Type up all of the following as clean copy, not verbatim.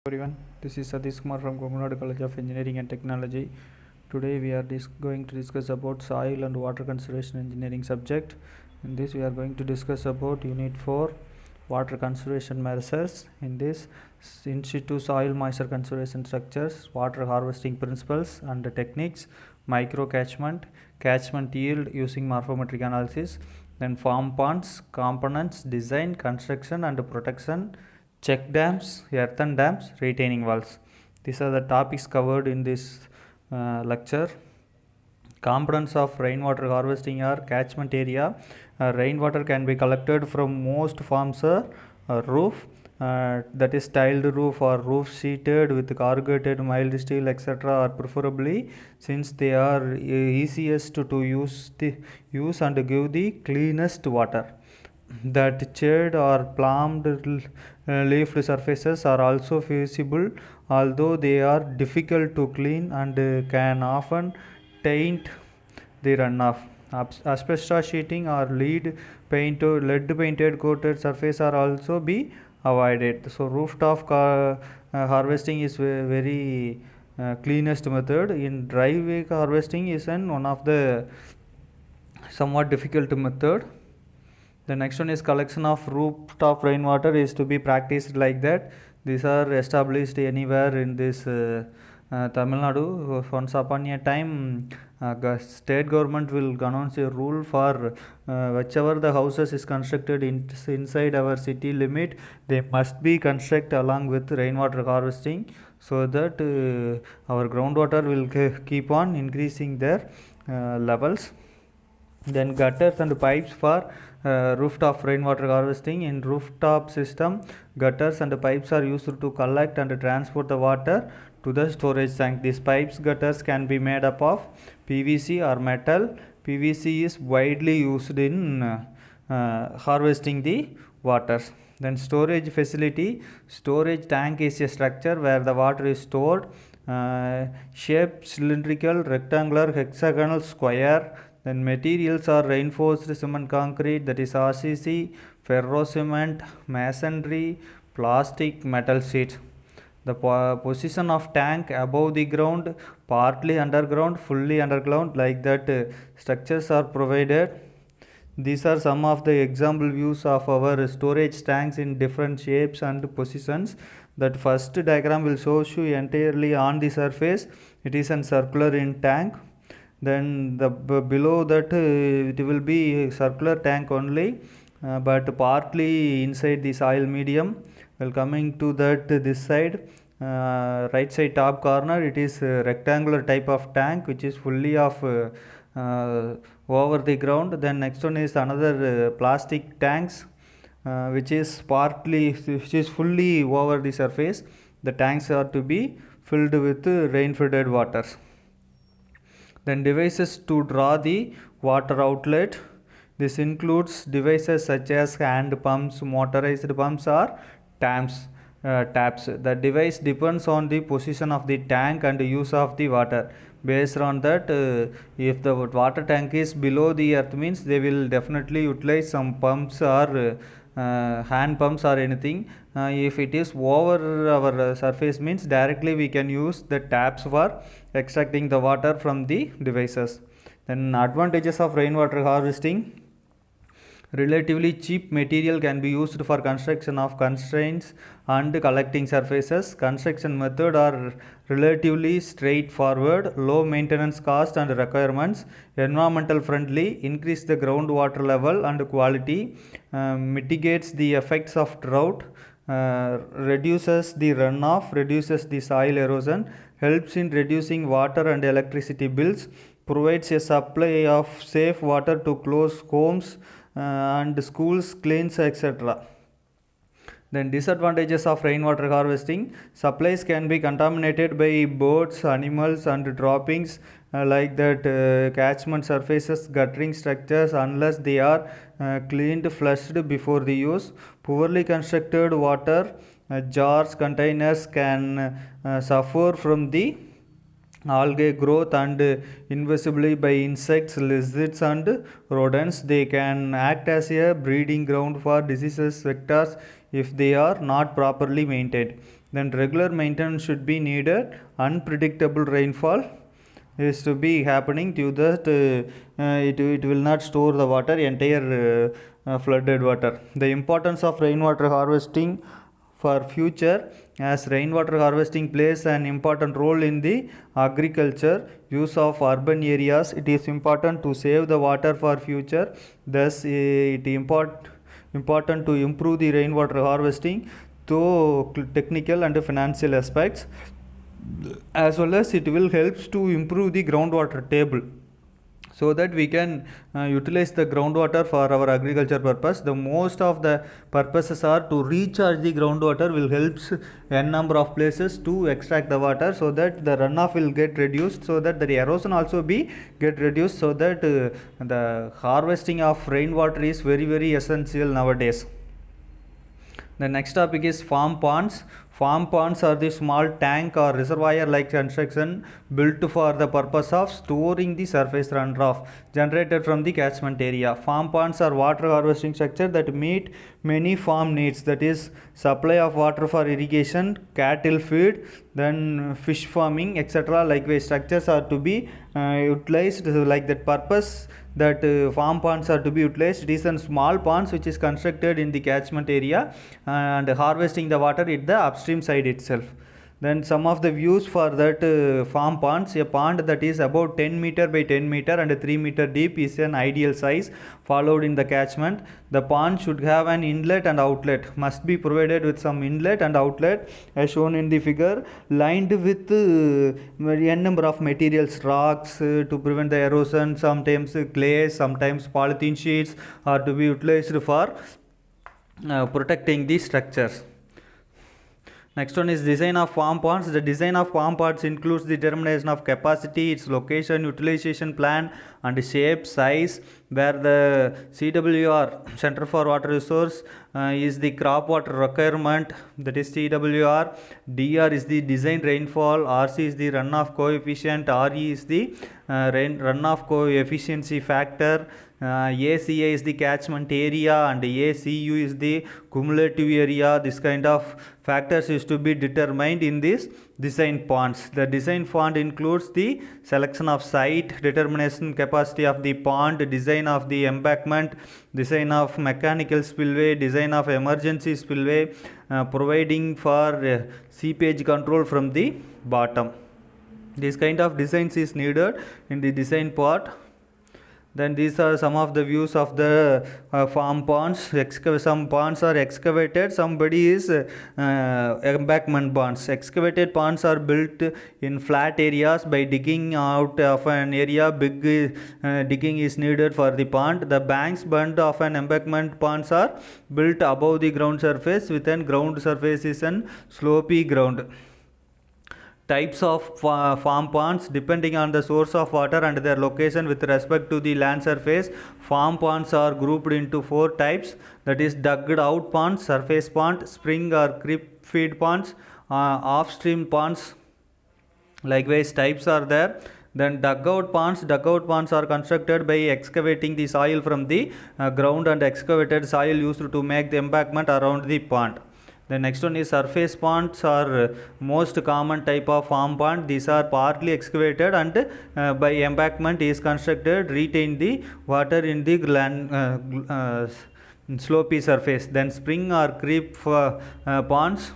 Everyone, this is Satish Kumar from Kokunadu College of Engineering and Technology. Today we are going to discuss about soil and water conservation engineering subject. In this we are going to discuss about Unit 4 water conservation measures. In this, in situ soil moisture conservation structures, water harvesting principles and techniques, micro catchment, catchment yield using morphometric analysis, then farm ponds, components, design, construction and protection, check dams, earthen dams, retaining walls. These are the topics covered in this lecture. Components of rainwater harvesting are catchment area. Rainwater can be collected from most forms roof, that is tiled roof or roof sheeted with corrugated mild steel etc. are preferably, since they are easiest to use and give the cleanest water. That shade or plumbed leafed surfaces are also feasible, although they are difficult to clean and can often taint the runoff. Asbestos sheeting or lead painted coated surface are also be avoided. So rooftop harvesting is very cleanest method. In dry week harvesting is one of the somewhat difficult method. The next one is collection of rooftop rainwater is to be practiced like that. These are established anywhere in this Tamil Nadu. Once upon a time, state government will announce a rule for whichever the houses is constructed inside our city limit, they must be constructed along with rainwater harvesting, so that our groundwater will keep on increasing their levels. Then gutters and pipes for rooftop rainwater harvesting. In rooftop system, gutters and pipes are used to collect and transport the water to the storage tank. These pipes gutters can be made up of PVC or metal. PVC is widely used in harvesting the waters. Then storage facility. Storage tank is a structure where the water is stored. Shape cylindrical, rectangular, hexagonal, square. Then materials are reinforced cement concrete, that is RCC, ferro cement, masonry, plastic, metal sheet. The position of tank above the ground, partly underground, fully underground, like that structures are provided. These are some of the example views of our storage tanks in different shapes and positions. That first diagram will show you entirely on the surface. It is a circular in tank. Then the below that it will be circular tank only, but partly inside the soil medium. Well, coming to that this side, right side top corner, it is a rectangular type of tank which is fully of over the ground. Then next one is another plastic tanks which is fully over the surface. The tanks are to be filled with rain flooded waters. Then devices to draw the water outlet. This includes devices such as hand pumps, motorized pumps or taps. The device depends on the position of the tank and use of the water. Based on that, if the water tank is below the earth, means they will definitely utilize some pumps or hand pumps or anything. If it is over our surface, means directly we can use the taps for extracting the water from the devices. Then advantages of rainwater harvesting. Relatively cheap material can be used for construction of constraints and collecting surfaces. Construction method are relatively straightforward, low maintenance cost and requirements, environmental friendly, increase the groundwater level and quality, mitigates the effects of drought, reduces the runoff, reduces the soil erosion, helps in reducing water and electricity bills, provides a supply of safe water to close homes and schools, cleans, etc. Then disadvantages of rainwater harvesting. Supplies can be contaminated by birds, animals and droppings, like that catchment surfaces, guttering structures, unless they are cleaned, flushed before the use. Poorly constructed water jars, containers can suffer from the algae growth and invisibly by insects, lizards and rodents. They can act as a breeding ground for diseases vectors if they are not properly maintained. then regular maintenance should be needed. Unpredictable rainfall is to be happening due that it will not store the water, entire flooded water. The importance of rainwater harvesting for future, as rainwater harvesting plays an important role in the agriculture use of urban areas. It is important to save the water for future. Thus it important to improve the rainwater harvesting through technical and financial aspects, as well as it will helps to improve the groundwater table, so that we can utilize the groundwater for our agriculture purpose. The most of the purposes are to recharge the groundwater, will helps n number of places to extract the water, so that the runoff will get reduced, so that the erosion also be get reduced, so that the harvesting of rainwater is very essential nowadays. The next topic is farm ponds. Farm ponds are the small tank or reservoir like construction built for the purpose of storing the surface runoff generated from the catchment area. Farm ponds are water harvesting structure that meet many farm needs, that is supply of water for irrigation, cattle feed, then fish farming, etc. Likewise, structures are to be utilized like that purpose, that farm ponds are to be utilized. It is a small ponds which is constructed in the catchment area and harvesting the water at the upstream side itself. Then some of the views for that farm ponds: a pond that is about 10 meter by 10 meter and 3 meter deep is an ideal size followed in the catchment. The pond should have an inlet and outlet, must be provided with some inlet and outlet as shown in the figure, lined with n number of materials, rocks to prevent the erosion, sometimes clay, sometimes polythene sheets are to be utilized for protecting the structures. Next one is design of farm ponds. The design of farm ponds includes the determination of capacity, its location, utilization plan and shape, size, where the CWR, Center for Water Resource, is the crop water requirement, that is CWR. DR is the design rainfall, RC is the runoff coefficient, RE is the runoff coefficiency factor, ACA is the catchment area and ACU is the cumulative area. This kind of factors is to be determined in this design ponds. The design pond includes the selection of site, determination capacity of the pond, design of the embankment, design of mechanical spillway, design of emergency spillway, providing for seepage control from the bottom. This kind of designs is needed in the design part. Then these are some of the views of the farm ponds. Some ponds are excavated, somebody is embankment ponds. Excavated ponds are built in flat areas by digging out of an area. Big digging is needed for the pond. The banks bund of an embankment ponds are built above the ground surface, within ground surface is an slopy ground. Types of farm ponds: depending on the source of water and their location with respect to the land surface, farm ponds are grouped into 4 types, that is dug out ponds, surface pond, spring or creek feed ponds, off-stream ponds. Likewise, types are there. Then dugout ponds are constructed by excavating the soil from the ground and excavated soil used to make the embankment around the pond. The next one is surface ponds, are most common type of farm pond. These are partly excavated and by embankment is constructed, retain the water in the land slopy surface. Then spring or creek ponds.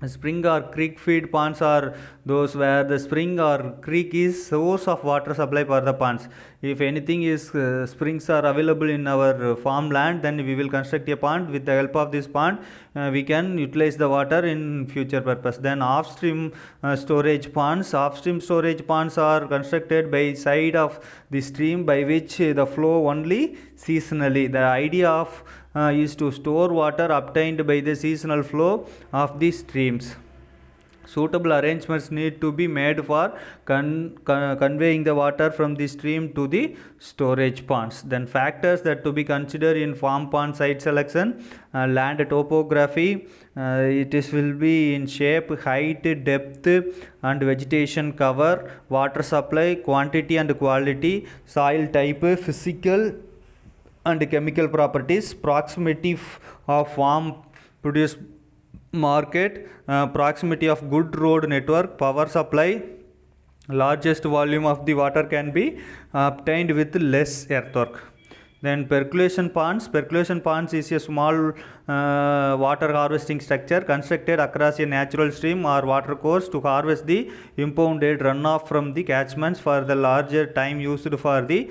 Spring or creek feed ponds are those where the spring or creek is source of water supply for the ponds. If anything is springs are available in our farmland, then we will construct a pond. With the help of this pond, we can utilize the water in future purpose. Then off-stream storage ponds. Off-stream storage ponds are constructed by side of the stream by which the flow only seasonally. The idea of is to store water obtained by the seasonal flow of the streams. Suitable arrangements need to be made for conveying the water from the stream to the storage ponds. Then factors that to be considered in farm pond site selection: land topography, it will be in shape, height, depth and vegetation cover, water supply, quantity and quality, soil type, physical and chemical properties, proximity of farm produce market, proximity of good road network, power supply, largest volume of the water can be obtained with less earthwork. Then percolation ponds. Percolation ponds is a small water harvesting structure constructed across a natural stream or water course to harvest the impounded runoff from the catchments for the larger time used for the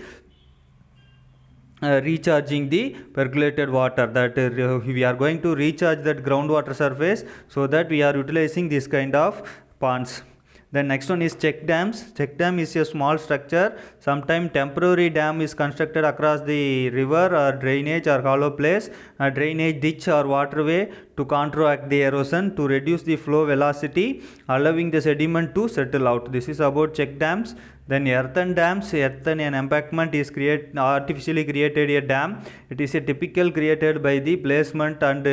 recharging the percolated water. That we are going to recharge that groundwater surface, so that we are utilizing this kind of ponds. Then next one is check dams. Check dam is a small structure. Sometimes temporary dam is constructed across the river or drainage or hollow place, a drainage ditch or waterway to counteract the erosion, to reduce the flow velocity, allowing the sediment to settle out. This is about check dams. Then earthen dams. Earthen an embankment is artificially created a dam. It is a typical created by the placement and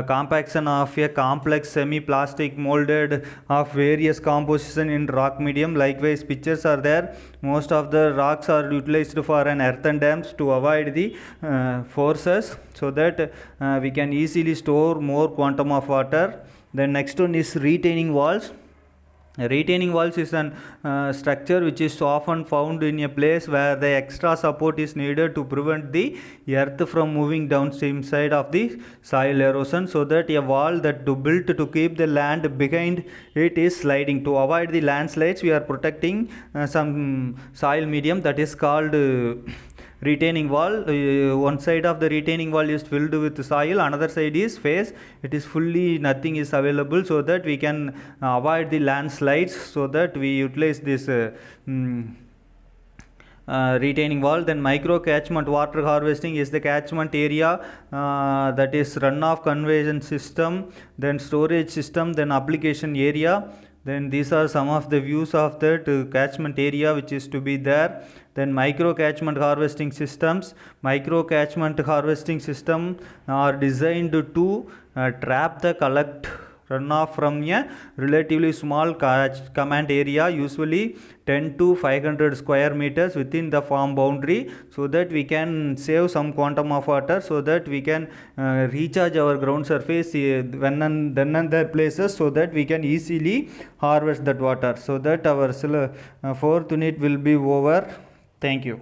compaction of a complex semi-plastic molded of various composition in rock medium. Likewise, pictures are there. Most of the rocks are utilized for an earthen dams to avoid the forces, so that we can easily store more quantum of water. Then next one is retaining walls. Retaining walls is an structure which is often found in a place where the extra support is needed to prevent the earth from moving downstream side of the soil erosion, so that a wall that built to keep the land behind it is sliding. To avoid the landslides, we are protecting some soil medium, that is called retaining wall. One side of the retaining wall is filled with soil, another side is face, it is fully nothing is available, so that we can avoid the landslides, so that we utilize this retaining wall. Then micro catchment water harvesting is the catchment area, that is runoff conversion system, then storage system, then application area. Then these are some of the views of that catchment area which is to be there. Then micro catchment harvesting systems. Micro catchment harvesting system are designed to trap the collect runoff from a relatively small command area, usually 10 to 500 square meters within the farm boundary, so that we can save some quantum of water, so that we can recharge our ground surface when and then and there places, so that we can easily harvest that water. So that our fourth unit will be over. Thank you.